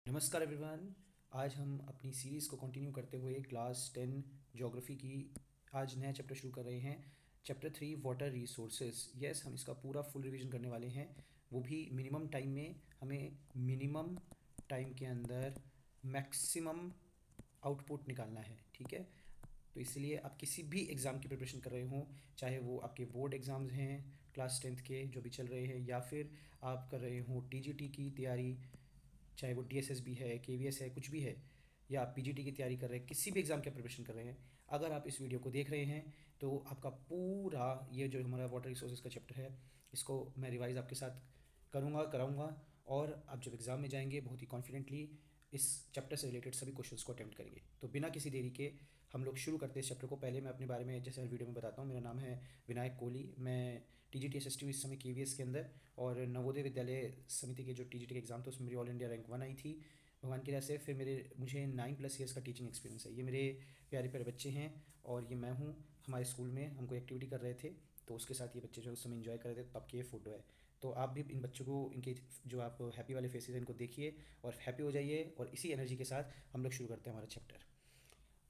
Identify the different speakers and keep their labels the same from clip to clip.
Speaker 1: नमस्कार एवरीवन। आज हम अपनी सीरीज़ को कंटिन्यू करते हुए क्लास 10 ज्योग्राफी की आज नया चैप्टर शुरू कर रहे हैं। Chapter 3 water resources. यस, हम इसका पूरा फुल रिवीजन करने वाले हैं, वो भी मिनिमम टाइम में। हमें मिनिमम टाइम के अंदर मैक्सिमम आउटपुट निकालना है, ठीक है। तो इसलिए आप किसी भी एग्ज़ाम की प्रिपरेशन कर रहे हों, चाहे वो आपके बोर्ड एग्ज़ाम्स हैं क्लास 10th के जो भी चल रहे हैं, या फिर आप कर रहे हों टीजीटी की तैयारी, चाहे वो डीएसएसबी है, केवीएस है, कुछ भी है, या आप पीजीटी की तैयारी कर रहे हैं, किसी भी एग्ज़ाम की प्रिपरेशन कर रहे हैं, अगर आप इस वीडियो को देख रहे हैं तो आपका पूरा ये जो हमारा वाटर रिसोर्सेज का चैप्टर है, इसको मैं रिवाइज़ आपके साथ करूँगा, कराऊँगा, और आप जब एग्ज़ाम में जाएंगे बहुत ही कॉन्फिडेंटली इस चैप्टर से रिलेटेड सभी क्वेश्चंस को अटेम्प्ट करेंगे। तो बिना किसी देरी के हम लोग शुरू करते हैं इस चैप्टर को। पहले मैं अपने बारे में जैसे हर वीडियो में बताता हूँ, मेरा नाम है विनायक कोहली। मैं टीजीटी एसएसटी इस समय केवीएस के अंदर, और नवोदय विद्यालय समिति के जो टीजीटी के एग्ज़ाम थे उसमें मेरी ऑल इंडिया रैंक 1 आई थी भगवान की दया से। फिर मुझे 9+ ईयर्स का टीचिंग एक्सपीरियंस है। ये मेरे प्यारे प्यारे बच्चे हैं और ये मैं हूँ। हमारे स्कूल में हम कोई एक्टिविटी कर रहे थे तो उसके साथ ये बच्चे जो उस समय इन्जॉय कर रहे थे, तब की ये फ़ोटो है। तो आप भी इन बच्चों को, इनके जो आप हैप्पी वाले फेसेस हैं, इनको देखिए और हैप्पी हो जाइए। और इसी एनर्जी के साथ हम लोग शुरू करते हैं हमारा चैप्टर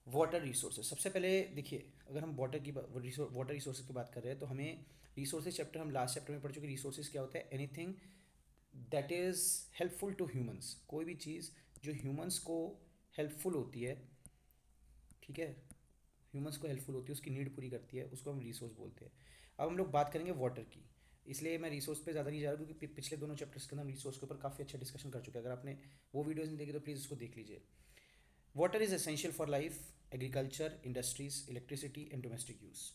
Speaker 1: वाटर रिसोर्सेज। सबसे पहले देखिए, अगर हम वाटर रिसोर्सेज की बात कर रहे हैं तो हमें रिसोर्सेज चैप्टर हम लास्ट चैप्टर में पढ़ चुके। रिसोर्सेज क्या होता है? Anything that is helpful to humans. कोई भी चीज़ जो ह्यूमंस को हेल्पफुल होती है, ठीक है, ह्यूमंस को हेल्पफुल होती है, उसकी नीड पूरी करती है, उसको हम रिसोर्स बोलते हैं। अब हम लोग बात करेंगे वाटर की, इसलिए मैं रिसोर्स पे ज़्यादा नहीं जा रहा क्योंकि पिछले दोनों चैप्टर्स के अंदर हम रिसोर्स के ऊपर काफ़ी अच्छा डिस्कशन कर चुके हैं। अगर आपने वो वीडियोज़ नहीं देखी तो प्लीज़ उसको देख लीजिए। Water is essential for life, agriculture, industries, electricity and domestic use.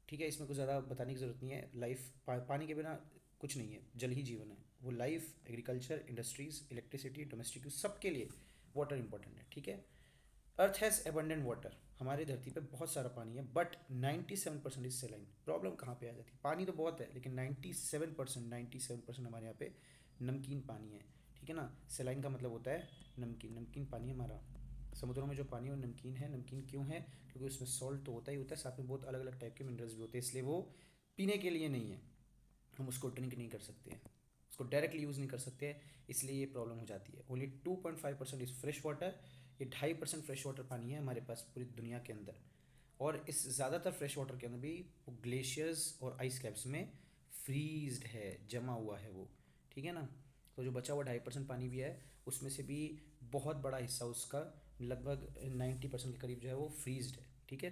Speaker 1: ठीक है, इसमें कुछ ज़्यादा बताने की ज़रूरत नहीं है। पानी के बिना कुछ नहीं है, जल ही जीवन है। वो life, agriculture, industries, electricity, domestic use, सबके लिए वाटर इंपॉर्टेंट है, ठीक है। अर्थ हैज़ एबंडेंट वाटर। हमारी धरती पे बहुत सारा पानी है, बट 97% इज सेलाइन। प्रॉब्लम कहाँ पे आ जाती है? पानी तो बहुत है लेकिन 97% हमारे यहाँ पे नमकीन पानी है, ठीक है ना। सेलाइन का मतलब होता है नमकीन। नमकीन पानी हमारा समुद्रों में जो पानी है वो नमकीन है। नमकीन क्यों है? क्योंकि उसमें सॉल्ट तो होता ही होता है, साथ में बहुत अलग अलग टाइप के मिनरल्स भी होते हैं, इसलिए वो पीने के लिए नहीं है। हम उसको ड्रिंक नहीं कर सकते हैं, उसको डायरेक्टली यूज़ नहीं कर सकते हैं, इसलिए ये प्रॉब्लम हो जाती है। Only 2.5% is fresh water. ये 2.5% फ्रेश वाटर पानी है हमारे पास पूरी दुनिया के अंदर। और इस ज़्यादातर फ्रेश वाटर के अंदर भी वो ग्लेशियर्स और आइस कैप्स में फ्रीज्ड है, जमा हुआ है वो, ठीक है ना। तो जो बचा हुआ 2.5% पानी भी है, उसमें से भी बहुत बड़ा हिस्सा उसका लगभग 90% के करीब जो है वो फ्रीज्ड है, ठीक है।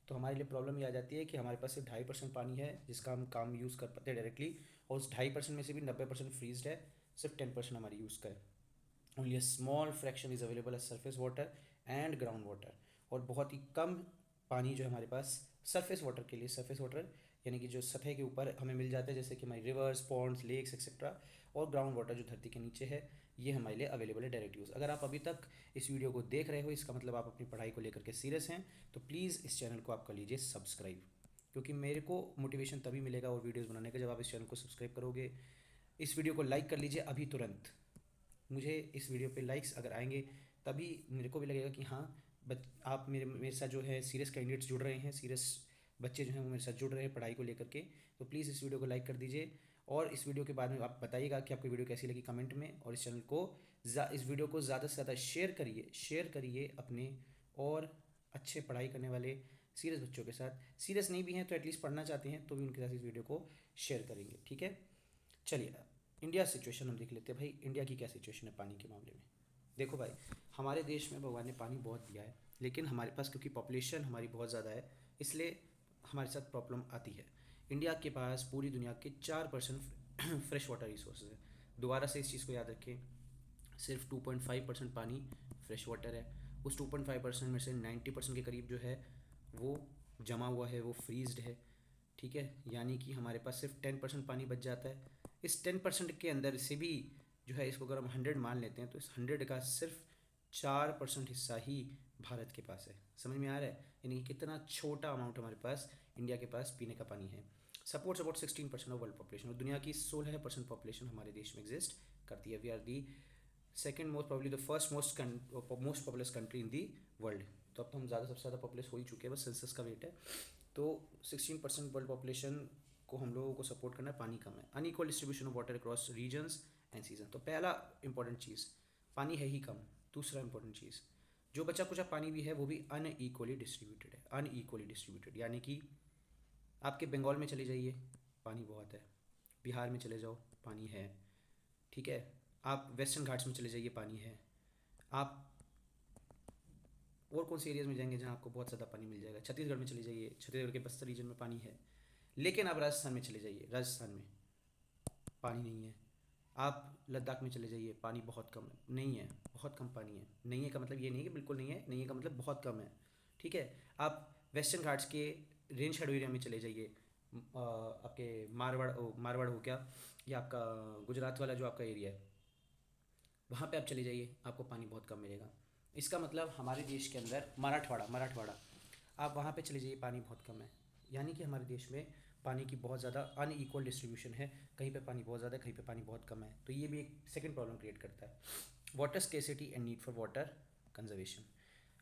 Speaker 1: तो हमारे लिए प्रॉब्लम ये आ जाती है कि हमारे पास सिर्फ 2.5% पानी है जिसका हम काम यूज़ कर पाते हैं डायरेक्टली, और उस 2.5% में से भी 90% फ्रीज्ड है, सिर्फ 10% हमारी यूज़ का है। Only a small fraction is available as surface water and ground water. और बहुत ही कम पानी जो है हमारे पास सरफेस वाटर के लिए, सरफेस वाटर यानी कि जो सतह के ऊपर हमें मिल जाता है, जैसे कि हमारी रिवर्स, पॉन्ड्स, लेक्स एक्सेट्रा, और ग्राउंड वाटर जो धरती के नीचे है, ये हमारे लिए अवेलेबल है डायरेक्ट यूज़। अगर आप अभी तक इस वीडियो को देख रहे हो, इसका मतलब आप अपनी पढ़ाई को लेकर के सीरियस हैं, तो प्लीज़ इस चैनल को आप कर लीजिए सब्सक्राइब, क्योंकि मेरे को मोटिवेशन तभी मिलेगा और वीडियोज़ बनाने का जब आप इस चैनल को सब्सक्राइब करोगे। इस वीडियो को लाइक कर लीजिए अभी तुरंत। मुझे इस वीडियो पे लाइक्स अगर आएंगे तभी मेरे को भी लगेगा कि हाँ, आप मेरे मेरे साथ जो है सीरियस कैंडिडेट्स जुड़ रहे हैं, सीरियस बच्चे जो हैं वो मेरे साथ जुड़ रहे हैं पढ़ाई को लेकर के। तो प्लीज़ इस वीडियो को लाइक कर दीजिए, और इस वीडियो के बाद में आप बताइएगा कि आपको वीडियो कैसी लगी कमेंट में। और इस चैनल को इस वीडियो को ज़्यादा से ज़्यादा शेयर करिए अपने और अच्छे पढ़ाई करने वाले सीरियस बच्चों के साथ। सीरियस नहीं भी हैं तो एटलीस्ट पढ़ना चाहते हैं तो भी उनके साथ इस वीडियो को शेयर करेंगे, ठीक है। चलिए, इंडिया सिचुएशन हम देख लेते हैं। भाई इंडिया की क्या सिचुएशन है पानी के मामले में? देखो भाई, हमारे देश में भगवान ने पानी बहुत दिया है, लेकिन हमारे पास क्योंकि पॉपुलेशन हमारी बहुत ज़्यादा है, इसलिए हमारे साथ प्रॉब्लम आती है। इंडिया के पास पूरी दुनिया के 4% फ्रेश वाटर रिसोर्सेज है। दोबारा से इस चीज़ को याद रखें, सिर्फ 2.5% पानी फ्रेश वाटर है। उस 2.5% में से 90% के करीब जो है वो जमा हुआ है, वो फ्रीज्ड है, ठीक है। यानी कि हमारे पास सिर्फ 10% पानी बच जाता है। इस 10% के अंदर से भी जो है, इसको अगर हम 100 मान लेते हैं तो इस 100 का सिर्फ 4% हिस्सा ही भारत के पास है। समझ में आ रहा है? यानी कि कितना छोटा अमाउंट हमारे पास इंडिया के पास पीने का पानी है। Supports about 16% of world population, और दुनिया की 16% पॉपुलेशन हमारे देश में एग्जिस्ट करती है। We are the second most, probably the first most populous country in the world. तो अब तो हम सबसे ज़्यादा पॉपुलस हो ही चुके हैं, बस सेंसस का वेट है। तो 16% वर्ल्ड पॉपुलेशन को हम लोगों को सपोर्ट करना है, पानी कम है। Unequal distribution of water across regions and season. तो पहला इंपॉर्टेंट चीज़, पानी है ही कम। दूसरा इंपॉर्टेंट चीज़, जो बचा कुचा पानी भी है वो भी अनईक्वली डिस्ट्रीब्यूटेड है, अनईक्वली डिस्ट्रीब्यूटेड, यानी कि आपके बंगाल में चले जाइए पानी बहुत है, बिहार में चले जाओ पानी है, ठीक है, आप वेस्टर्न घाट्स में चले जाइए पानी है, आप और कौन से एरियाज़ में जाएंगे जहाँ आपको बहुत ज़्यादा पानी मिल जाएगा, छत्तीसगढ़ में चले जाइए, छत्तीसगढ़ के बस्तर रीजन में पानी है। लेकिन आप राजस्थान में चले जाइए, राजस्थान में पानी नहीं है। आप लद्दाख में चले जाइए, पानी बहुत कम है, नहीं है, बहुत कम पानी है। नहीं है का मतलब ये नहीं है कि बिल्कुल नहीं है, नहीं है का मतलब बहुत कम है, ठीक है। आप वेस्टर्न घाट्स के रेन शेडो एरिया में चले जाइए, आपके मारवाड़ हो गया, या आपका गुजरात वाला जो आपका एरिया है, वहाँ पे आप चले जाइए, आपको पानी बहुत कम मिलेगा। इसका मतलब हमारे देश के अंदर मराठवाड़ा आप वहाँ पे चले जाइए, पानी बहुत कम है। यानी कि हमारे देश में पानी की बहुत ज़्यादा अनईक्वल डिस्ट्रीब्यूशन है, कहीं पे पानी बहुत ज़्यादा है, कहीं पे पानी बहुत कम है। तो ये भी एक सेकंड प्रॉब्लम क्रिएट करता है, water scarcity and need for water conservation.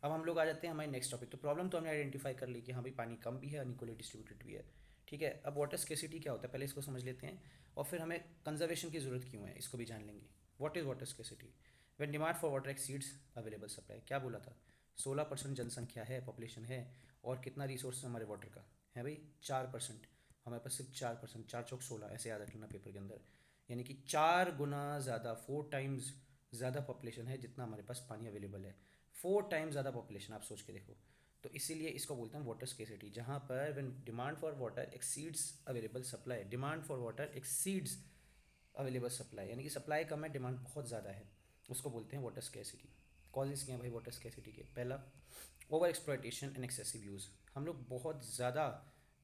Speaker 1: अब हम लोग आ जाते हैं हमारे नेक्स्ट टॉपिक। तो प्रॉब्लम तो हमने आइडेंटिफाई कर ली कि हाँ भाई पानी कम भी है, अनइक्वली डिस्ट्रीब्यूटेड भी है, ठीक है। अब वाटर स्केसिटी क्या होता है पहले इसको समझ लेते हैं, और फिर हमें कंजर्वेशन की ज़रूरत क्यों है इसको भी जान लेंगे। What is water scarcity? When demand for water exceeds available supply. क्या बोला था, 16% जनसंख्या है, पॉपुलेशन है, और कितना रिसोर्स हमारे वाटर का है भाई 4%। हमारे पास सिर्फ 4%, 4 चौक 16, ऐसे याद रखना पेपर के अंदर। यानी कि 4 गुना ज़्यादा, 4 टाइम्स ज़्यादा पॉपुलेशन है जितना हमारे पास पानी अवेलेबल है। 4 टाइम्स ज़्यादा पॉपुलेशन, आप सोच के देखो। तो इसीलिए इसको बोलते हैं वाटर स्केसिटी, जहाँ पर when demand for water exceeds available supply, demand for water exceeds available supply, यानी कि सप्लाई कम है, डिमांड बहुत ज़्यादा है, उसको बोलते हैं वाटर स्केसिटी। कॉजेज़ क्या हैं भाई वाटर स्केसिटी के? पहला, over exploitation and excessive use. हम लोग बहुत ज़्यादा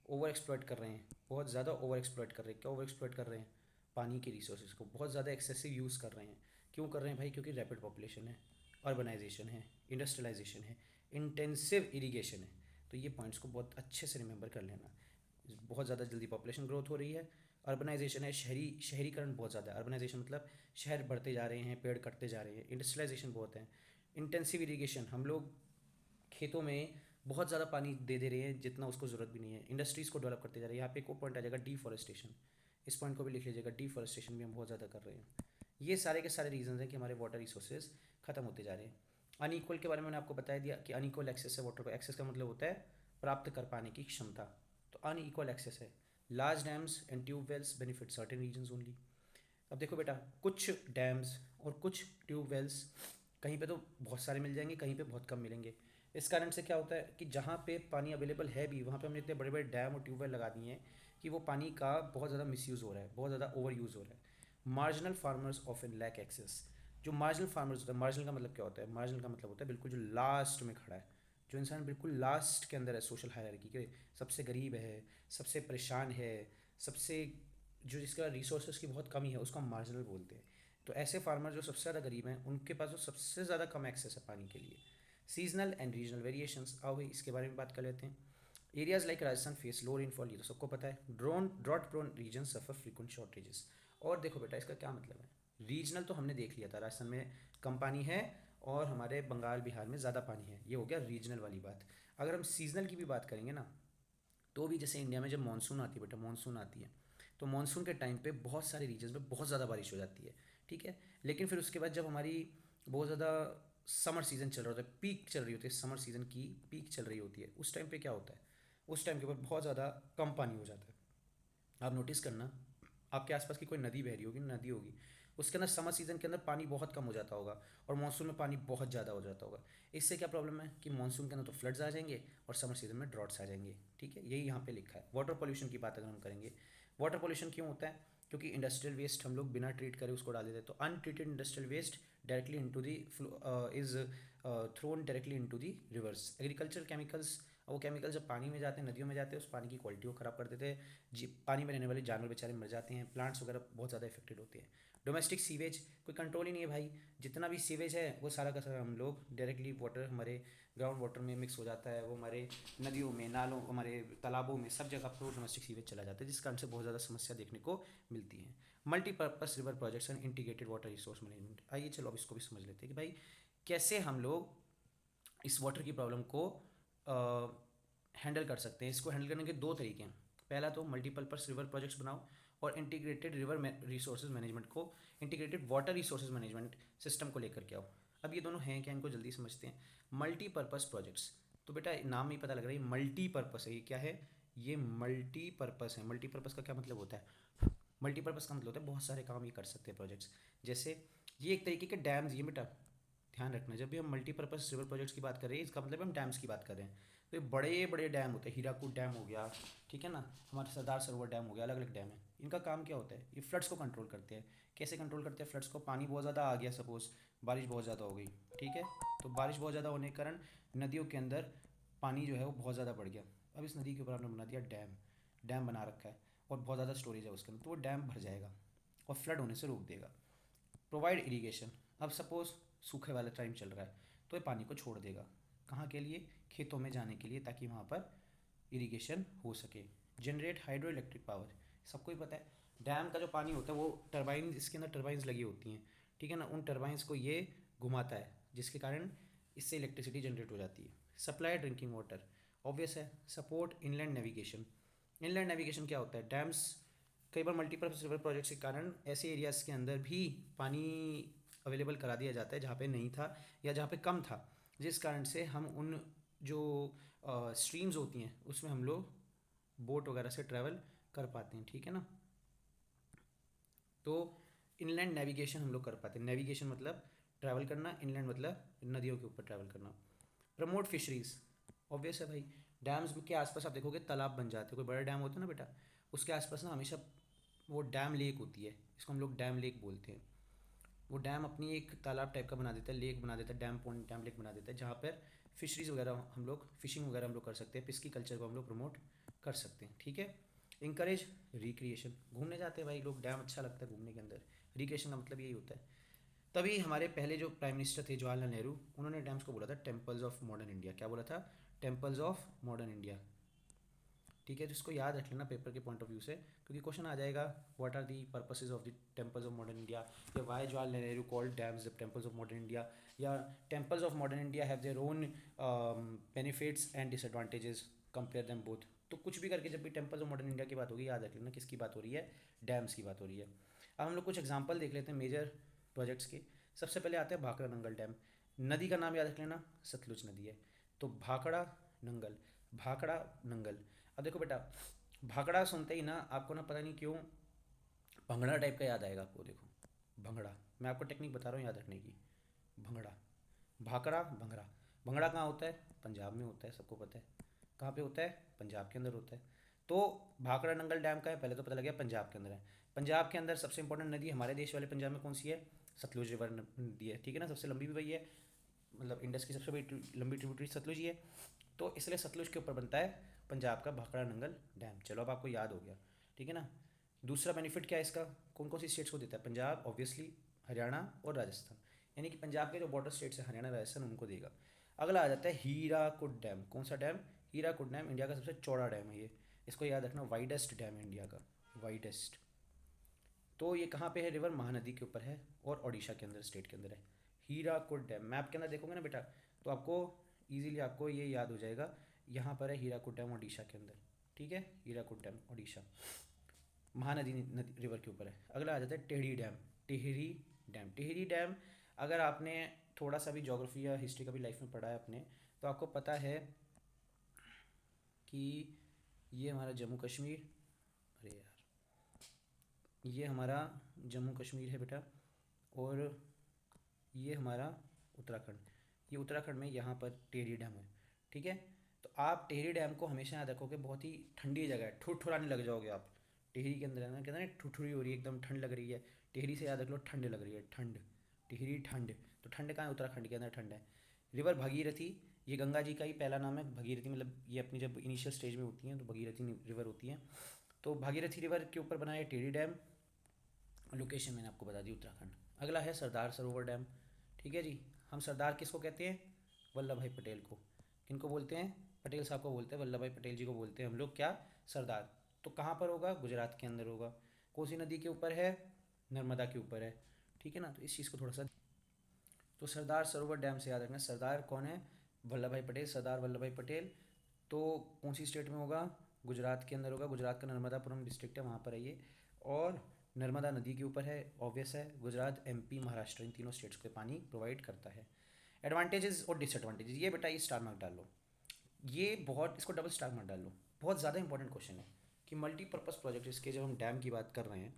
Speaker 1: ओवर एक्सप्लॉयट कर रहे हैं, बहुत ज़्यादा ओवर एक्सप्लॉयट कर रहे हैं। क्या ओवर एक्सप्लॉयट कर रहे हैं? पानी के रिसोर्सेज को बहुत ज़्यादा एक्सेसिव यूज़ कर रहे हैं। क्यों कर रहे हैं भाई? क्योंकि रैपिड पॉपुलेशन है, अर्बनाइजेशन है, इंडस्ट्रियलाइजेशन है, इंटेंसिव इरीगेशन है। तो ये पॉइंट्स को बहुत अच्छे से रिमेंबर कर लेना। बहुत ज़्यादा जल्दी पॉपुलेशन ग्रोथ हो रही है, अर्बनाइजेशन है, शहरीकरण बहुत ज़्यादा है। अर्बनाइजेशन मतलब शहर बढ़ते जा रहे हैं, पेड़ कटते जा रहे हैं, इंडस्ट्रियलाइजेशन बहुत है, इंटेंसिव इरीगेशन, हम लोग खेतों में बहुत ज़्यादा पानी दे रहे हैं जितना उसको ज़रूरत भी नहीं है, इंडस्ट्रीज़ को डेवलप करते जा रहे हैं। यहाँ पे एक और पॉइंट आ जाएगा डिफॉरेस्टेशन, इस पॉइंट को भी लिख लीजिएगा, डिफॉरेस्टेशन भी हम बहुत ज़्यादा कर रहे हैं। ये सारे के सारे रीजन हैं कि हमारे वाटर रिसोर्सेज खत्म होते जा रहे हैं। अनइक्वल के बारे में मैंने आपको बता दिया कि अनइक्वल एक्सेस है वाटर को। एक्सेस का मतलब होता है प्राप्त कर पाने की क्षमता, तो अनइक्वल एक्सेस है। Large dams and tube wells benefit certain regions only. अब देखो बेटा, कुछ डैम्स और कुछ ट्यूब वेल्स कहीं पे तो बहुत सारे मिल जाएंगे, कहीं पे बहुत कम मिलेंगे। इस कारण से क्या होता है कि जहाँ पे पानी अवेलेबल है भी, वहाँ पे हमने इतने बड़े बड़े डैम और ट्यूबवेल लगा दिए हैं कि वो पानी का बहुत ज़्यादा मिसयूज़ हो रहा है, बहुत ज़्यादा ओवर यूज़ हो रहा है। Marginal farmers of in lack access. जो मार्जिनल फार्मर्स होता है, मार्जिनल का मतलब क्या होता है? मार्जिनल का मतलब होता है बिल्कुल जो लास्ट में खड़ा है, जो इंसान बिल्कुल लास्ट के अंदर है सोशल हायरार्की के, सबसे गरीब है, सबसे परेशान है, सबसे जो जिसका रिसोर्सेज की बहुत कमी है, उसको हम मार्जिनल बोलते हैं। तो ऐसे फार्मर जो सबसे ज़्यादा गरीब हैं, उनके पास जो सबसे ज़्यादा कम एक्सेस है पानी के लिए। सीजनल एंड रीजनल वेरिएशंस, आओ भाई इसके बारे में बात कर लेते हैं। एरियाज लाइक राजस्थान फेस लो रेनफॉल, ये तो सबको पता है। ड्रॉट प्रोन रीजन सफर फ्रीक्वेंट शॉर्टेजेस। और देखो बेटा इसका क्या मतलब है, रीजनल तो हमने देख लिया था, राजस्थान में कम पानी है और हमारे बंगाल बिहार में ज़्यादा पानी है, ये हो गया रीजनल वाली बात। अगर हम सीजनल की भी बात करेंगे ना, तो भी जैसे इंडिया में जब मानसून आती है बेटा, मानसून आती है, तो मानसून के टाइम पे बहुत सारे रीजन्स में बहुत ज़्यादा बारिश हो जाती है, ठीक है। लेकिन फिर उसके बाद जब हमारी बहुत ज़्यादा समर सीज़न चल रहा होता है, पीक चल रही होती है, समर सीज़न की पीक चल रही होती है, उस टाइम पे क्या होता है, उस टाइम के ऊपर बहुत ज़्यादा कम पानी हो जाता है। आप नोटिस करना, आपके आसपास की कोई नदी बह रही होगी, नदी होगी, उसके अंदर समर सीज़न के अंदर पानी बहुत कम हो जाता होगा, और मानसून में पानी बहुत ज़्यादा हो जाता होगा। इससे क्या प्रॉब्लम है कि मानसून के अंदर तो फ्लड्स आ जाएंगे और समर सीजन में ड्रॉट्स आ जाएंगे, ठीक है। यही यहाँ पे लिखा है। वाटर पोल्यूशन की बात अगर हम करेंगे, वाटर पोल्यूशन क्यों होता है? क्योंकि इंडस्ट्रियल वेस्ट हम लोग बिना ट्रीट करे उसको डाल देते हैं। तो untreated industrial waste directly into the is thrown directly into the rivers. Agriculture chemicals, वो केमिकल जब पानी में जाते हैं, नदियों में जाते हैं, उस पानी की क्वालिटी को ख़राब कर देते हैं, जी पानी में रहने वाले जानवर बेचारे मर जाते हैं, प्लांट्स वगैरह बहुत ज़्यादा इफेक्टेड होते हैं। डोमेस्टिक सीवेज, कोई कंट्रोल ही नहीं है भाई, जितना भी सीवेज है वो सारा का सारा हम लोग डायरेक्टली वाटर, हमारे ग्राउंड वाटर में मिक्स हो जाता है, वो हमारे नदियों में, नालों, हमारे तालाबों में, सब जगह पर डोमेस्टिक सीवेज चला जाता है, जिस कारण से बहुत ज़्यादा समस्या देखने को मिलती है। Multipurpose river projects and integrated water resource management. आइए चलो अब इसको भी समझ लेते हैं कि भाई कैसे हम लोग इस वाटर की प्रॉब्लम को हैंडल कर सकते हैं। इसको हैंडल करने के दो तरीके हैं। पहला तो मल्टीपर्पज़ रिवर प्रोजेक्ट्स बनाओ, और इंटीग्रेटेड रिवर रिसोर्सेज मैनेजमेंट को, integrated water resources management system को लेकर के आओ। अब ये दोनों हैं क्या, इनको जल्दी समझते हैं। मल्टीपर्पज़ प्रोजेक्ट्स, तो बेटा नाम ही पता लग रहा है, ये मल्टीपर्पज़ है। ये क्या है, ये मल्टीपर्पज़ है। मल्टीपर्पज़ का क्या मतलब होता है, मल्टीपर्पज़ का मतलब होता है बहुत सारे काम ये कर सकते हैं प्रोजेक्ट्स। जैसे ये एक तरीके के डैम्स, ये बेटा ध्यान रखना, जब भी हम मल्टीपर्पज़ रिवर प्रोजेक्ट्स की बात कर रहे हैं, इसका मतलब हम डैम्स की बात कर रहे हैं। तो ये बड़े बड़े डैम होते हैं, हीराकुद डैम हो गया, ठीक है ना, हमारे सरदार सरोवर डैम हो गया, अलग अलग डैम है। इनका काम क्या होता है, ये फ्लड्स को कंट्रोल करते हैं। कैसे कंट्रोल करते हैं फ्लड्स को, पानी बहुत ज़्यादा आ गया, सपोज़ बारिश बहुत ज़्यादा हो गई, ठीक है, तो बारिश बहुत ज़्यादा होने के कारण नदियों के अंदर पानी जो है वो बहुत ज़्यादा बढ़ गया। अब इस नदी के ऊपर आपने बना दिया डैम, डैम बना रखा है और बहुत ज़्यादा स्टोरेज है उसके अंदर, तो वो डैम भर जाएगा और फ्लड होने से रोक देगा। प्रोवाइड इरीगेशन, अब सपोज़ सूखे वाला टाइम चल रहा है तो ये पानी को छोड़ देगा, कहाँ के लिए, खेतों में जाने के लिए, ताकि वहाँ पर इरिगेशन हो सके। जनरेट हाइड्रो इलेक्ट्रिक पावर, सबको ही पता है डैम का जो पानी होता है वो टरबाइन, इसके अंदर टरबाइंस लगी होती हैं, ठीक है ना, उन टरबाइंस को ये घुमाता है, जिसके कारण इससे इलेक्ट्रिसिटी जनरेट हो जाती है। सप्लाई ड्रिंकिंग वाटर, ऑब्वियस है। Support inland navigation, inland navigation क्या होता है, डैम्स कई बार मल्टीपर्पज रिवर प्रोजेक्ट्स के कारण ऐसे एरियाज़ के अंदर भी पानी अवेलेबल करा दिया जाता है जहाँ पे नहीं था या जहाँ पे कम था, जिस कारण से हम उन जो स्ट्रीम्स होती हैं उसमें हम लोग बोट वगैरह से ट्रैवल कर पाते हैं, ठीक है ना। तो इनलैंड नेविगेशन हम लोग कर पाते हैं, नेविगेशन मतलब ट्रैवल करना, इनलैंड मतलब नदियों के ऊपर ट्रैवल करना। प्रमोट फिशरीज़, ऑब्वियस है भाई, डैम्स के आसपास आप देखोगे तालाब बन जाते हैं, कोई बड़ा डैम होता है ना बेटा, उसके आसपास ना हमेशा वो डैम लेक होती है, इसको हम लोग डैम लेक बोलते हैं। वो डैम अपनी एक तालाब टाइप का बना देता है, लेक बना देता है, डैम पॉइंट डैम लेक बना देता है, जहाँ पर फिशरीज़ वगैरह हम लोग, फिशिंग वगैरह हम लोग कर सकते हैं, पिस्की कल्चर को हम लोग प्रमोट कर सकते हैं, ठीक है। इंकरेज रिक्रिएशन, घूमने जाते हैं भाई लोग, डैम अच्छा लगता है घूमने के अंदर, रिक्रिएशन का मतलब यही होता है। तभी हमारे पहले जो प्राइम मिनिस्टर थे जवाहरलाल नेहरू, उन्होंने डैम्स को बोला था टेम्पल्स ऑफ मॉडर्न इंडिया। क्या बोला था, टेम्पल्स ऑफ मॉडर्न इंडिया, ठीक है। तो इसको याद रख लेना पेपर के पॉइंट ऑफ व्यू से, क्योंकि क्वेश्चन आ जाएगा what are the purposes of the temples of modern India, या why Jawaharlal Nehru called dams the temples of modern India, या temples of modern India have their own benefits and disadvantages, compare them both. तो कुछ भी करके जब भी temples of modern India की बात होगी, याद रख लेना किसकी बात हो रही है, डैम्स की बात हो रही है। अब हम लोग कुछ एग्जाम्पल देख लेते हैं मेजर प्रोजेक्ट्स के। सबसे पहले आते हैं भाखड़ा नंगल डैम, नदी का नाम याद रख लेना, सतलुज नदी है। तो भाखड़ा नंगल, भाखड़ा नंगल। अब देखो बेटा, भाखड़ा सुनते ही ना आपको ना पता नहीं क्यों भंगड़ा टाइप का याद आएगा आपको। देखो भंगड़ा, मैं आपको टेक्निक बता रहा हूँ याद रखने की। भंगड़ा, भाखड़ा, भंगड़ा। भंगड़ा कहाँ होता है, पंजाब में होता है, सबको पता है। कहाँ पे होता है, पंजाब के अंदर होता है। तो भाखड़ा नंगल डैम का है, पहले तो पता लग गया पंजाब के अंदर है। पंजाब के अंदर सबसे इंपॉर्टेंट नदी हमारे देश वाले पंजाब में कौन सी है, सतलुज रिवर नदी है, ठीक है ना, सबसे लंबी भी वही है, मतलब इंडस की सबसे बड़ी लंबी ट्रिब्यूटरी सतलुज ही है। तो इसलिए सतलुज के ऊपर बनता है पंजाब का भाखड़ा नंगल डैम। चलो अब आपको याद हो गया, ठीक है ना। दूसरा बेनिफिट क्या है इसका, कौन कौन सी स्टेट्स को देता है, पंजाब ऑब्वियसली, हरियाणा और राजस्थान, यानी कि पंजाब के जो बॉर्डर स्टेट्स हैं हरियाणा राजस्थान उनको देगा। अगला आ जाता है हीराकुड डैम, कौन सा डैम, हीराकुड डैम, इंडिया का सबसे चौड़ा डैम है ये, इसको याद रखना, वाइडेस्ट डैम है इंडिया का, वाइडेस्ट। तो ये कहाँ पे है, रिवर महानदी के ऊपर है और ओडिशा के अंदर, स्टेट के अंदर है। हीराकुड डैम मैप के अंदर देखोगे ना बेटा, तो आपको इजीली आपको ये याद हो जाएगा, यहाँ पर है हीराकुड डैम ओडिशा के अंदर, ठीक है, हीराकुड डैम ओडिशा, महानदी नदी रिवर के ऊपर है। अगला आ जाता है Tehri dam, Tehri dam, Tehri dam अगर आपने थोड़ा सा भी ज्योग्राफी या हिस्ट्री का भी लाइफ में पढ़ा है अपने, तो आपको पता है कि ये हमारा जम्मू कश्मीर, अरे यार, ये हमारा जम्मू कश्मीर है बेटा, और ये हमारा उत्तराखंड, ये उत्तराखंड में यहाँ पर टेहरी डैम है, ठीक है। तो आप टेहरी डैम को हमेशा याद रखोगे, बहुत ही ठंडी जगह है, ठुठुराने लग जाओगे आप। टेहरी के अंदर है ना, कहते हैं ना ठुठुरी हो रही है, एकदम ठंड लग रही है, टेहरी से याद रख लो ठंड लग रही है, ठंड, टेहरी ठंड। तो ठंड कहाँ है, उत्तराखंड के अंदर ठंड है। रिवर भगीरथी, ये गंगा जी का ही पहला नाम है भगीरथी, मतलब ये अपनी जब इनिशियल स्टेज में होती हैं तो भगीरथी रिवर होती है। तो भागीरथी रिवर के ऊपर बना है टेहरी डैम, लोकेशन मैंने आपको बता दी उत्तराखंड। अगला है सरदार सरोवर डैम, ठीक है जी। हम सरदार किसको कहते हैं, वल्लभ भाई पटेल को। किनको बोलते हैं, पटेल साहब को बोलते हैं, वल्लभ भाई पटेल जी को बोलते हैं हम लोग क्या, सरदार। तो कहाँ पर होगा, गुजरात के अंदर होगा। कोसी नदी के ऊपर है, नर्मदा के ऊपर है, ठीक है ना। तो इस चीज़ को थोड़ा सा, तो सरदार सरोवर डैम से याद रखना, सरदार कौन है, वल्लभ भाई पटेल, सरदार वल्लभ भाई पटेल। तो कौन सी स्टेट में होगा, गुजरात के अंदर होगा, गुजरात का नर्मदापुरम डिस्ट्रिक्ट है वहाँ पर है ये। और नर्मदा नदी के ऊपर है, ऑब्वियस है। गुजरात, एमपी, महाराष्ट्र, इन तीनों स्टेट्स को पानी प्रोवाइड करता है। एडवांटेजेस और डिसएडवांटेजेस, ये बेटा ये स्टार मार्क डाल लो, ये बहुत, इसको डबल स्टार मार्क डाल लो, बहुत ज़्यादा इंपॉर्टेंट क्वेश्चन है कि मल्टीपर्पज़ प्रोजेक्ट इसके जब हम डैम की बात कर रहे हैं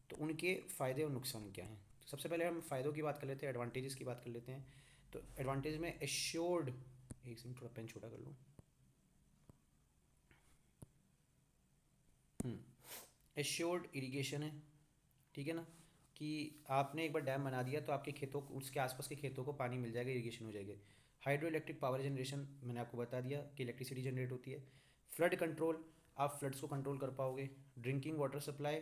Speaker 1: तो उनके फ़ायदे और नुकसान क्या हैं। तो सबसे पहले हम फ़ायदों की बात कर लेते हैं, एडवांटेजेस की बात कर लेते हैं। तो एडवांटेज में एश्योर्ड, एक सेकंड थोड़ा पेन छोटा कर लूँ, एश्योर्ड इरिगेशन है, ठीक है ना, कि आपने एक बार डैम बना दिया तो आपके खेतों को, उसके आसपास के खेतों को पानी मिल जाएगा, इरिगेशन हो जाएगी। हाइड्रो इलेक्ट्रिक पावर जनरेशन, मैंने आपको बता दिया कि इलेक्ट्रिसिटी जनरेट होती है। फ्लड कंट्रोल, आप फ्लड्स को कंट्रोल कर पाओगे। ड्रिंकिंग वाटर सप्लाई,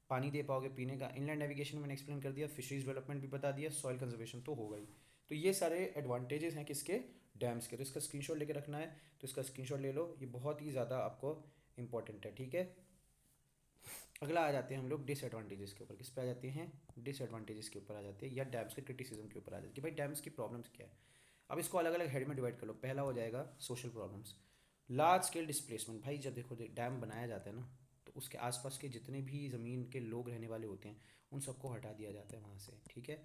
Speaker 1: पानी दे पाओगे पीने का। इनलैंड नेविगेशन मैंने एक्सप्लेन कर दिया। फिशरीज डेवलपमेंट भी बता दिया। सॉइल कंजर्वेशन तो होगा ही। तो ये सारे एडवांटेजेस हैं किसके, डैम्स के। तो इसका स्क्रीनशॉट लेके रखना है, तो इसका स्क्रीनशॉट ले लो, ये बहुत ही ज़्यादा आपको इंपॉर्टेंट है, ठीक है। अगला आ जाते हैं हम लोग डिसएडवांटेजेस के ऊपर। किस पे आ जाते हैं, डिसएडवांटेजेस के ऊपर आ जाते हैं, या डैम्स के क्रिटिसिज्म के ऊपर आ जाते हैं कि भाई डैम्स की प्रॉब्लम्स क्या है। अब इसको अलग अलग हेड में डिवाइड कर लो। पहला हो जाएगा social problems, large scale displacement. भाई जब देखो डैम बनाया जाता है ना, तो उसके आसपास के जितने भी ज़मीन के लोग रहने वाले होते हैं उन सबको हटा दिया जाता है वहाँ से, ठीक है।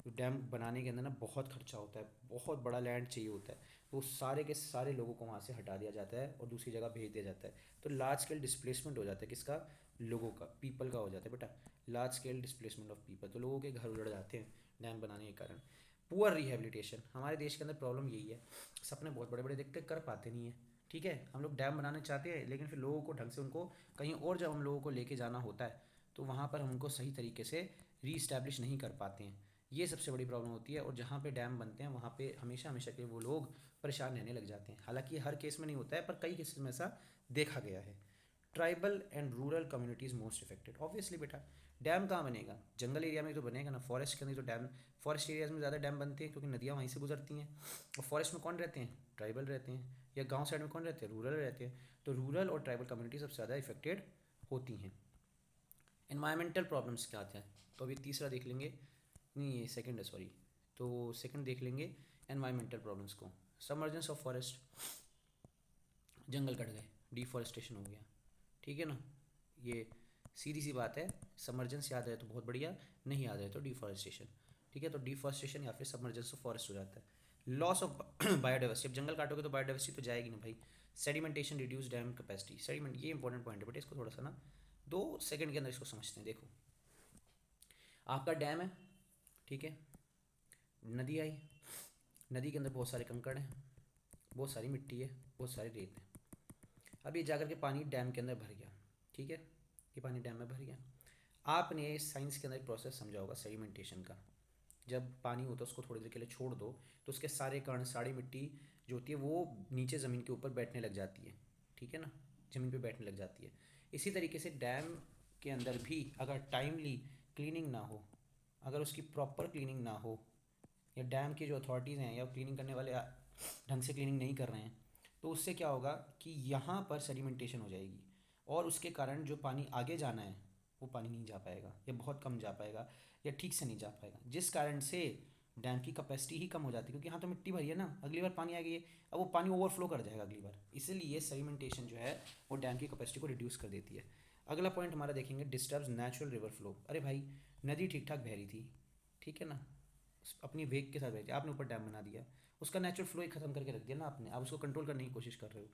Speaker 1: तो डैम बनाने के अंदर ना बहुत खर्चा होता है, बहुत बड़ा लैंड चाहिए होता है, तो सारे के सारे लोगों को वहाँ से हटा दिया जाता है और दूसरी जगह भेज दिया जाता है। तो लार्ज स्केल डिस्प्लेसमेंट हो जाता है किसका, लोगों का, पीपल का हो जाता है बेटा। Large scale displacement of people, तो लोगों के घर उजड़ जाते हैं डैम बनाने के कारण। पुअर रिहेबिलिटेशन, हमारे देश के अंदर प्रॉब्लम यही है, सपने बहुत बड़े बड़े देखते कर पाते नहीं है, ठीक है। हम लोग डैम बनाना चाहते हैं लेकिन फिर लोगों को ढंग से, उनको कहीं और जब हम लोगों को लेके जाना होता है तो वहाँ पर हम उनको सही तरीके से री इस्टेब्लिश नहीं कर पाते हैं। ये सबसे बड़ी प्रॉब्लम होती है। और जहाँ पे डैम बनते हैं वहाँ पे हमेशा हमेशा के वो लोग परेशान रहने लग जाते हैं। हालांकि हर केस में नहीं होता है, पर कई केसेस में ऐसा देखा गया है। Tribal and rural communities most affected, obviously बेटा। डैम कहाँ बनेगा, जंगल एरिया में तो बनेगा ना, फॉरेस्ट के अंदर तो डैम, फॉरेस्ट एरियाज में ज़्यादा डैम बनते हैं क्योंकि नदियाँ वहीं से गुजरती हैं। और फॉरेस्ट में कौन रहते हैं, ट्राइबल रहते हैं। या गांव साइड में कौन रहते हैं, रूरल रहते हैं। तो रूरल और ट्राइबल कम्युनिटी सबसे ज़्यादा इफेक्टेड होती हैं। इन्वायरमेंटल प्रॉब्लम्स क्या आते हैं, तो अभी तीसरा देख लेंगे, नहीं ये सेकंड है सॉरी, तो सेकंड देख लेंगे एनवायरमेंटल प्रॉब्लम्स को। Submergence of forest, jungle cut गए, डिफॉरेस्टेशन हो गया, ठीक है ना। ये सीधी सी बात है, सबमर्जेंस याद है तो बहुत बढ़िया, नहीं याद है तो डिफॉरेस्टेशन, ठीक है। तो डिफॉरेस्टेशन या फिर सबमर्जेंस ऑफ फॉरेस्ट हो जाता है। लॉस ऑफ बायोडाइवर्सिटी, अब जंगल काटोगे तो बायोडाइवर्सिटी तो जाएगी ना भाई। Sedimentation, reduce dam capacity, sediment ये इंपॉर्टेंट पॉइंट है बट इसको थोड़ा सा ना 2 सेकंड के अंदर इसको समझते हैं। देखो आपका डैम है, ठीक है, नदी आई, नदी के अंदर बहुत सारे कंकड़ हैं, बहुत सारी मिट्टी है, बहुत सारी रेत है। अब ये जाकर के पानी डैम के अंदर भर गया, ठीक है, ये पानी डैम में भर गया। आपने साइंस के अंदर एक प्रोसेस समझा होगा सेडिमेंटेशन का। जब पानी होता है उसको थोड़ी देर के लिए छोड़ दो तो उसके सारे कण, सारी मिट्टी जो होती है वो नीचे ज़मीन के ऊपर बैठने लग जाती है, ठीक है ना, ज़मीन पे बैठने लग जाती है। इसी तरीके से डैम के अंदर भी अगर टाइमली क्लीनिंग ना हो, अगर उसकी प्रॉपर क्लीनिंग ना हो, या डैम के जो अथॉरिटीज़ हैं या क्लीनिंग करने वाले ढंग से क्लीनिंग नहीं कर रहे हैं, तो उससे क्या होगा कि यहाँ पर सेडिमेंटेशन हो जाएगी और उसके कारण जो पानी आगे जाना है वो पानी नहीं जा पाएगा, या बहुत कम जा पाएगा, या ठीक से नहीं जा पाएगा, जिस कारण से डैम की कैपेसिटी ही कम हो जाती है। क्योंकि यहाँ तो मिट्टी भरी है ना, अगली बार पानी आ गई है, अब वो पानी ओवरफ्लो कर जाएगा अगली बार, इसीलिए सेडिमेंटेशन जो है वो डैम की कैपेसिटी को रिड्यूस कर देती है। अगला पॉइंट हमारा देखेंगे, डिस्टर्ब्स नेचुरल रिवर फ्लो। अरे भाई नदी ठीक ठाक बह रही थी, ठीक है ना, अपनी वेग के साथ बह रही थी, आपने ऊपर डैम बना दिया, उसका नेचुरल फ्लो ही खत्म करके रख दिया ना आपने, आप उसको कंट्रोल करने की कोशिश कर रहे हो।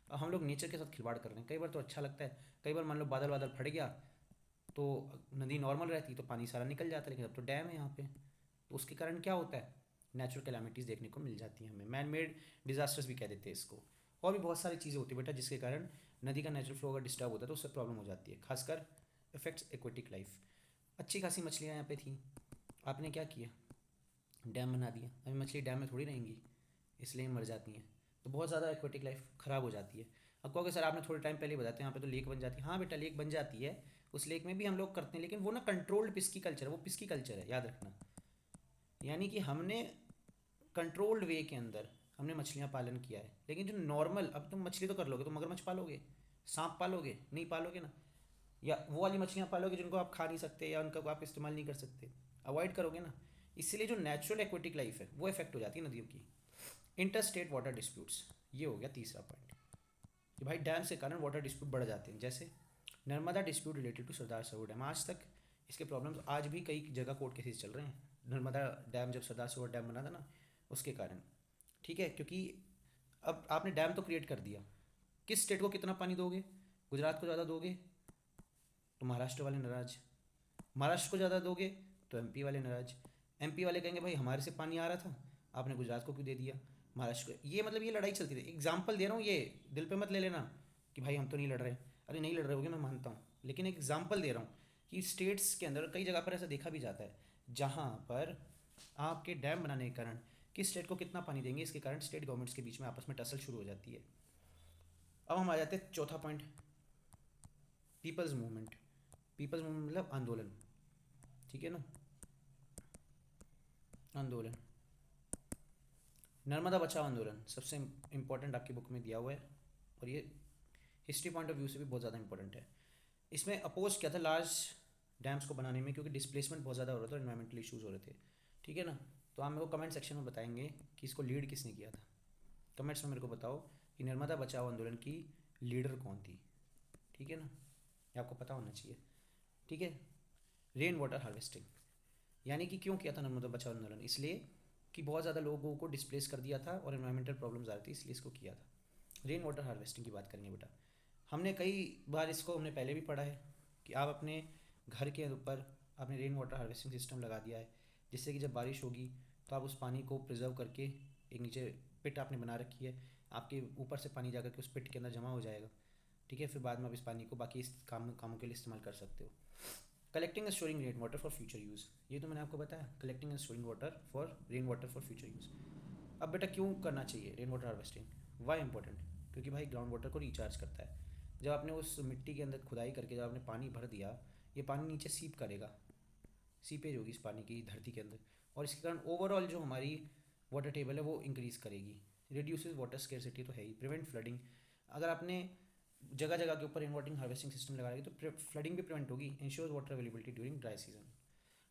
Speaker 1: अब हम लोग नेचर के साथ खिलवाड़ कर रहे हैं। कई बार तो अच्छा लगता है, कई बार मान लो बादल बादल फट गया तो नदी नॉर्मल रहती तो पानी सारा निकल जाता, लेकिन अब तो डैम है यहाँ पे, तो उसके कारण क्या होता है, नेचुरल कैलामिटीज़ देखने को मिल जाती हैं हमें, मैन मेड डिजास्टर्स भी कह देते हैं इसको। और भी बहुत सारी चीज़ें होती है बेटा जिसके कारण नदी का नेचुरल फ्लो अगर डिस्टर्ब होता है तो उससे प्रॉब्लम हो जाती है, खासकर इफेक्ट्स एक्वेटिक लाइफ। अच्छी खासी मछलियाँ यहाँ पे थी, आपने क्या किया, डैम बना दिया, अभी मछली डैम में थोड़ी रहेंगी, इसलिए मर जाती हैं। तो बहुत ज़्यादा एक्वेटिक लाइफ ख़राब हो जाती है। अब कहोगे सर आपने थोड़े टाइम पहले बताया था यहाँ पे तो लेक बन जाती है, हाँ बेटा लेक बन जाती है, उस लेक में भी हम लोग करते हैं, लेकिन वो ना कंट्रोल्ड पिस्की कल्चर है, वो पिस्की कल्चर है, याद रखना। यानी कि हमने कंट्रोल्ड वे के अंदर हमने मछलियाँ पालन किया है। लेकिन जो नॉर्मल, अब तुम मछली तो कर लोगे, तुम मगरमच्छ पालोगे, सांप पालोगे, नहीं पालोगे ना। या वो वाली मछलियाँ पालोगे जिनको आप खा नहीं सकते या उनका आप इस्तेमाल नहीं कर सकते, अवॉइड करोगे ना। इसलिए जो नेचुरल एक्वेटिक लाइफ है वो इफेक्ट हो जाती है नदियों की। इंटर स्टेट वाटर डिस्प्यूट्स, ये हो गया तीसरा पॉइंट कि भाई डैम से कारण वाटर डिस्प्यूट बढ़ जाते हैं। जैसे Narmada dispute related to Sardar Sarovar dam, आज तक इसके प्रॉब्लम्स आज भी कई जगह कोर्ट केसेस चल रहे हैं। नर्मदा डैम जब सरदार सरोवर डैम बना था ना, उसके कारण। ठीक है, क्योंकि अब आपने डैम तो क्रिएट कर दिया, किस स्टेट को कितना पानी दोगे? गुजरात को ज़्यादा दोगे तो महाराष्ट्र वाले नाराज, महाराष्ट्र को ज़्यादा दोगे तो एमपी वाले नाराज, एमपी वाले कहेंगे भाई हमारे से पानी आ रहा था, आपने गुजरात को क्यों दे दिया, महाराष्ट्र को। ये मतलब ये लड़ाई चलती थी। एग्जाम्पल दे रहा हूँ, ये दिल पे मत ले लेना कि भाई हम तो नहीं लड़ रहे। अरे नहीं लड़ रहे होगे, मैं मानता हूँ, लेकिन एक एग्जाम्पल दे रहा हूँ कि स्टेट्स के अंदर कई जगह पर ऐसा देखा भी जाता है जहाँ पर आपके डैम बनाने के कारण किस स्टेट को कितना पानी देंगे, इसके कारण स्टेट गवर्नमेंट्स के बीच में आपस में टसल शुरू हो जाती है। अब हम आ जाते हैं चौथा point, people's movement. People's movement मतलब आंदोलन, ठीक है ना, आंदोलन। नर्मदा बचाओ आंदोलन सबसे इम्पोर्टेंट आपकी बुक में दिया हुआ है, और ये हिस्ट्री पॉइंट ऑफ व्यू से भी बहुत ज़्यादा इंपॉर्टेंट है। इसमें अपोज किया था लार्ज डैम्स को बनाने में, क्योंकि डिस्प्लेसमेंट बहुत ज़्यादा हो रहा था और इन्वायरमेंटल इशूज़ हो रहे थे। ठीक है ना, तो आप मेरे को कमेंट सेक्शन में बताएंगे कि इसको लीड किसने किया था। कमेंट्स में मेरे को बताओ कि नर्मदा बचाओ आंदोलन की लीडर कौन थी। ठीक है ना, ये आपको पता होना चाहिए। ठीक है, रेन वाटर हार्वेस्टिंग, यानी कि क्यों किया था नर्मदा बचाओ आंदोलन? इसलिए कि बहुत ज़्यादा लोगों को डिस्प्लेस कर दिया था और इन्वायरमेंटल प्रॉब्लम्स आ रही थी, इसलिए इसको किया था। रेन वाटर हार्वेस्टिंग की बात करेंगे बेटा। हमने कई बार इसको हमने पहले भी पढ़ा है कि आप अपने घर के ऊपर आपने रेन वाटर हार्वेस्टिंग सिस्टम लगा दिया है, जिससे कि जब बारिश होगी तो आप उस पानी को प्रिजर्व करके एक नीचे पिट आपने बना रखी है, आपके ऊपर से पानी जाकर के उस पिट के अंदर जमा हो जाएगा। ठीक है, फिर बाद में आप इस पानी को बाकी इस कामों के लिए इस्तेमाल कर सकते हो। Collecting and storing rain water for future use, ये तो मैंने आपको बताया, collecting and storing water for rain water for future use. अब बेटा क्यों करना चाहिए rain water harvesting, why important? क्योंकि भाई ग्राउंड वाटर को रिचार्ज करता है। जब आपने उस मिट्टी के अंदर खुदाई करके जब आपने पानी भर दिया, ये पानी नीचे सीप करेगा, सीपेज होगी इस पानी की धरती के अंदर, और इसके कारण ओवरऑल जो हमारी वाटर टेबल है वो इंक्रीज़ करेगी। रिड्यूसेस वाटर स्केर्सिटी तो है ही, प्रिवेंट फ्लडिंग। अगर आपने जगह जगह के ऊपर रेन वाटर हार्वेस्टिंग सिस्टम लगाएगी तो फ्लडिंग भी प्रिवेंट होगी। Ensures water availability during dry season.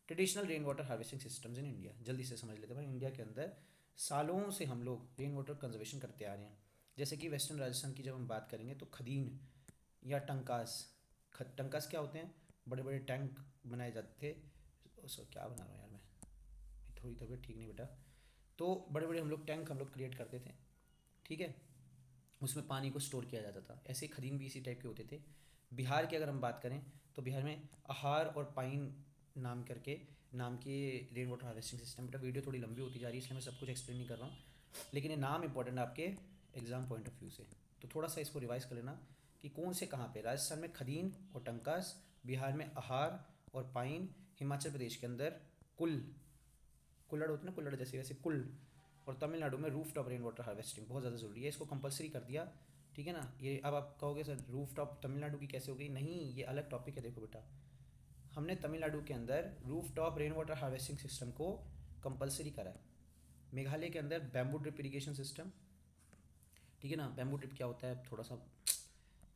Speaker 1: Traditional rain water harvesting systems in India, जल्दी से समझ लेते हैं भाई। इंडिया के अंदर सालों से हम लोग रेन वाटर कंजर्वेशन करते आ रहे हैं। जैसे कि वेस्टर्न राजस्थान की जब हम बात करेंगे तो खदीन या टंकास, टंकास क्या होते हैं? बड़े बड़े टैंक बनाए जाते थे। उसको क्या बना रहा हूँ यार मैं, थोड़ी तबीयत ठीक नहीं बेटा। तो बड़े बड़े हम लोग टैंक हम लोग क्रिएट करते थे, ठीक है, उसमें पानी को स्टोर किया जाता था। ऐसे खदीन भी इसी टाइप के होते थे। बिहार की अगर हम बात करें तो बिहार में आहार और पाइन नाम के रेन वाटर हार्वेस्टिंग सिस्टम। बेटा वीडियो थोड़ी लंबी होती जा रही है, इसलिए मैं सब कुछ एक्सप्लेन नहीं कर रहा हूँ, लेकिन ये नाम इंपॉर्टेंट है आपके एग्जाम पॉइंट ऑफ व्यू से, तो थोड़ा सा इसको रिवाइज कर लेना कि कौन से कहाँ पे। राजस्थान में खदीन और टंकास, बिहार में आहार और पाइन, हिमाचल प्रदेश के अंदर कुल्लड़ होते हैं ना, कुल्लड़ जैसे वैसे कुल, और तमिलनाडु में roof top rain water harvesting बहुत ज़्यादा ज़रूरी है, इसको कंपलसरी कर दिया। ठीक है ना, ये अब आप कहोगे सर रूफ टॉप तमिलनाडु की कैसे हो गई? नहीं, ये अलग टॉपिक है। देखो बेटा, हमने तमिलनाडु के अंदर roof top rain water harvesting system को कंपलसरी करा है। मेघालय के अंदर बैम्बू ड्रिप इरीगेशन सिस्टम, ठीक है ना। बैम्बू ड्रिप क्या होता है, थोड़ा सा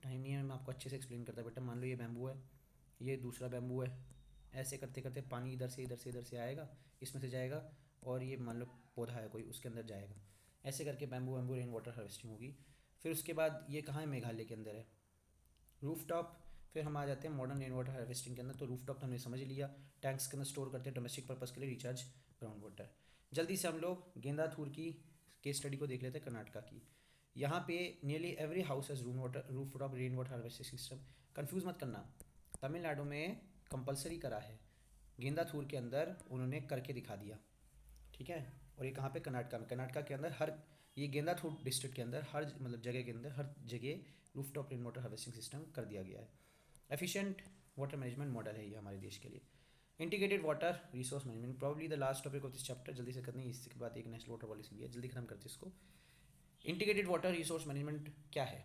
Speaker 1: टाइम नहीं है, मैं आपको अच्छे से एक्सप्लेन करता बेटा। मान लो ये बैम्बू है, ये दूसरा बैम्बू है, ऐसे करते करते पानी इधर से इधर से इधर से आएगा, इसमें से जाएगा, और ये मान लो पौधा है कोई, उसके अंदर जाएगा। ऐसे करके बैम्बू रेन वाटर हार्वेस्टिंग होगी। फिर उसके बाद ये कहाँ है? मेघालय के अंदर है रूफ टॉप। फिर हम आ जाते हैं मॉडर्न रेन वाटर हार्वेस्टिंग के अंदर। तो रूफ टॉप तो हमने समझ लिया, टैंक्स के अंदर स्टोर करते हैं डोमेस्टिक पर्पज़ के लिए, रिचार्ज ग्राउंड वाटर। जल्दी से हम लोग गेंदाथूर की केस स्टडी को देख लेते हैं, कर्नाटका की। यहाँ पे nearly every house has roof top rain water harvesting system. Confuse मत करना, तमिलनाडु में कंपलसरी करा है, गेंदाथूर के अंदर उन्होंने करके दिखा दिया, ठीक है। और ये कहाँ पे? कर्नाटका में। कर्नाटका के अंदर हर, ये गेंदाथूर डिस्ट्रिक्ट के अंदर हर मतलब जगह के अंदर हर जगह roof top rain water harvesting system कर दिया गया है। एफिशिएंट वाटर मैनेजमेंट मॉडल है ये हमारे देश के लिए। Integrated water resource management, probably the last topic of this chapter. जल्दी से करनी है, इसके बाद एक नेशनल वाटर पॉलिसी भी है, जल्दी खत्म करते हैं इसको। इंटीग्रेटेड वाटर रिसोर्स मैनेजमेंट क्या है?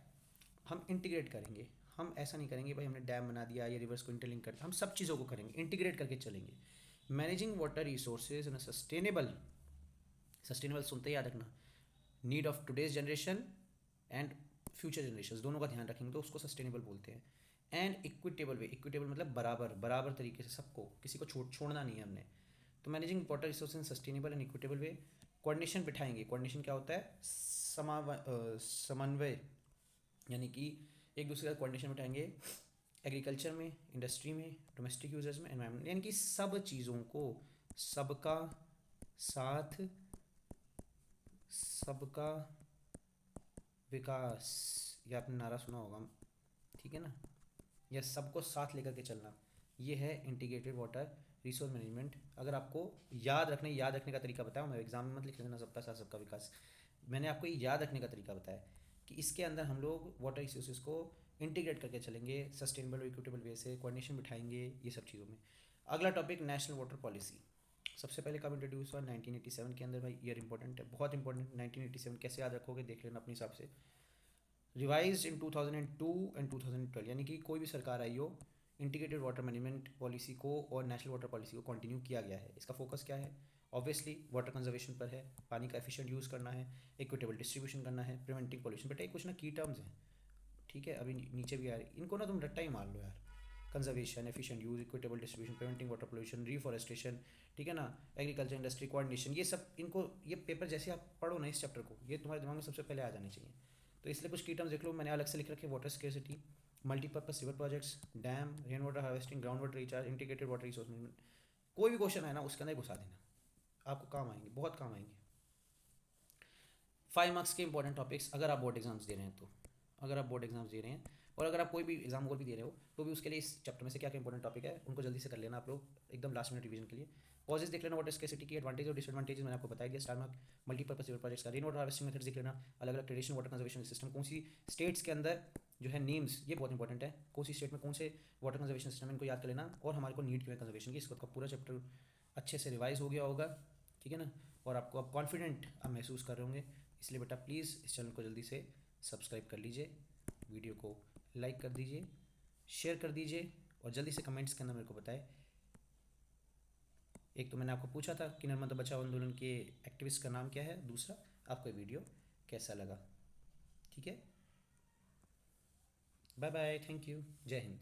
Speaker 1: हम इंटीग्रेट करेंगे, हम ऐसा नहीं करेंगे भाई हमने डैम बना दिया या रिवर्स को इंटरलिंक कर, हम सब चीज़ों को करेंगे, इंटीग्रेट करके चलेंगे। Managing water resources in sustainable, sustainable सुनते ही याद रखना, need of today's generation and future generation, दोनों का ध्यान रखेंगे तो उसको सस्टेनेबल बोलते हैं। एंड इक्विटेबल वे, इक्विटेबल मतलब बराबर तरीके से सबको, किसी को छोड़ना नहीं है हमने। तो managing water resource in sustainable and equitable way. Coordination बिठाएंगे, कोऑर्डिनेशन क्या होता है? समन्वय, यानी कि एक दूसरे का कोऑर्डिनेशन बिठाएंगे एग्रीकल्चर में, इंडस्ट्री में, डोमेस्टिक यूजर्स में, एनवायरनमेंट, यानी कि सब चीज़ों को सबका साथ, सबका विकास, ये आपने नारा सुना होगा, ठीक है ना, या सबको साथ लेकर के चलना, ये है इंटीग्रेटेड वाटर रिसोर्स मैनेजमेंट। अगर आपको याद रखने का तरीका बताया, मैं एग्जाम में मत लिख लेना सबका साथ सबका विकास, मैंने आपको ये याद रखने का तरीका बताया कि इसके अंदर हम लोग वाटर रिसोर्सेज को इंटीग्रेट करके चलेंगे, सस्टेनेबल और इक्विटेबल वे से कोऑर्डिनेशन बिठाएंगे ये सब चीज़ों में। अगला टॉपिक नेशनल वाटर पॉलिसी। सबसे पहले कब इंट्रोड्यूस हुआ? 1987 के अंदर। भाई ईयर इंपॉर्टेंट है, बहुत इंपॉर्टेंट। 1987 कैसे याद रखोगे देख लेना अपने हिसाब से। रिवाइज इन 2002 एंड 2012, यानी कि कोई भी सरकार आई हो, इंटीग्रेटेड वाटर मैनेजमेंट पॉलिसी को और नेशनल वाटर पॉलिसी को कंटिन्यू किया गया है। इसका फोकस क्या है? ऑब्वियसली वाटर कंजर्वेशन पर है, पानी का एफिशिएंट यूज़ करना है, इक्विटेबल डिस्ट्रीब्यूशन करना है, प्रिवेंटिंग पॉल्यूशन। बेटा कुछ ना की टर्म्स हैं, ठीक है, अभी नीचे भी आ रही, इनको ना तुम रट्टा ही मार लो यार। Conservation, efficient use, equitable distribution, preventing water pollution, reforestation, ठीक है ना, एग्रीकल्चर इंडस्ट्री कोऑर्डिनेशन, ये सब इनको, ये पेपर जैसे आप पढ़ो ना इस चैप्टर को, ये तुम्हारे दिमाग में सबसे पहले आ जाने चाहिए। तो इसलिए कुछ की टर्म्स देख लो, मैंने अलग से लिख रखे। Water scarcity, multipurpose river projects, dam, rain water harvesting, ground water recharge, integrated water resource management. कोई भी क्वेश्चन है ना उसके अंदर घुसा देना, आपको काम आएंगे, बहुत काम आएंगे। 5 मार्क्स के इंपॉर्टेंट टॉपिक्स अगर आप बोर्ड एग्जाम्स दे रहे हैं तो, अगर आप बोर्ड एग्जाम्स दे रहे हैं और अगर आप कोई भी एग्जाम और भी दे रहे हो तो भी उसके लिए इस चैप्टर में से क्या क्या इंपॉर्टेंट टॉपिक है उनको जल्दी से कर लेना आप लोग, एकदम लास्ट मिनट रिवीजन के लिए। कॉजेज देख लेना, वाटर स्केर्सिटी की एडवांटेज और डिसएडवांटेज मैंने आपको बताया दिया। Star mark, multipurpose river projects का, रेन वाटर हार्वेस्टिंग मेथड्स देख लेना, अलग अलग ट्रेडिशनल वाटर कंजर्वेशन सिस्टम, कौन सी स्टेट्स के अंदर जो है नेम्स, ये बहुत इंपॉर्टेंट है, कौन सी स्टेट में कौन से वाटर कंजर्वेशन सिस्टम, इनको याद कर लेना। और हमारे को नीड क्यों है कंजर्वेशन की, इसका पूरा चैप्टर अच्छे से रिवाइज हो गया होगा, ठीक है ना, और आपको अब कॉन्फिडेंट आप महसूस कर रहे होंगे। इसलिए बेटा प्लीज़ इस चैनल को जल्दी से सब्सक्राइब कर लीजिए, वीडियो को लाइक कर दीजिए, शेयर कर दीजिए और जल्दी से कमेंट्स के अंदर मेरे को बताएं। एक तो मैंने आपको पूछा था कि नर्मदा बचाओ आंदोलन के एक्टिविस्ट का नाम क्या है, दूसरा आपको ये वीडियो कैसा लगा, ठीक है। बाय बाय, थैंक यू, जय हिंद।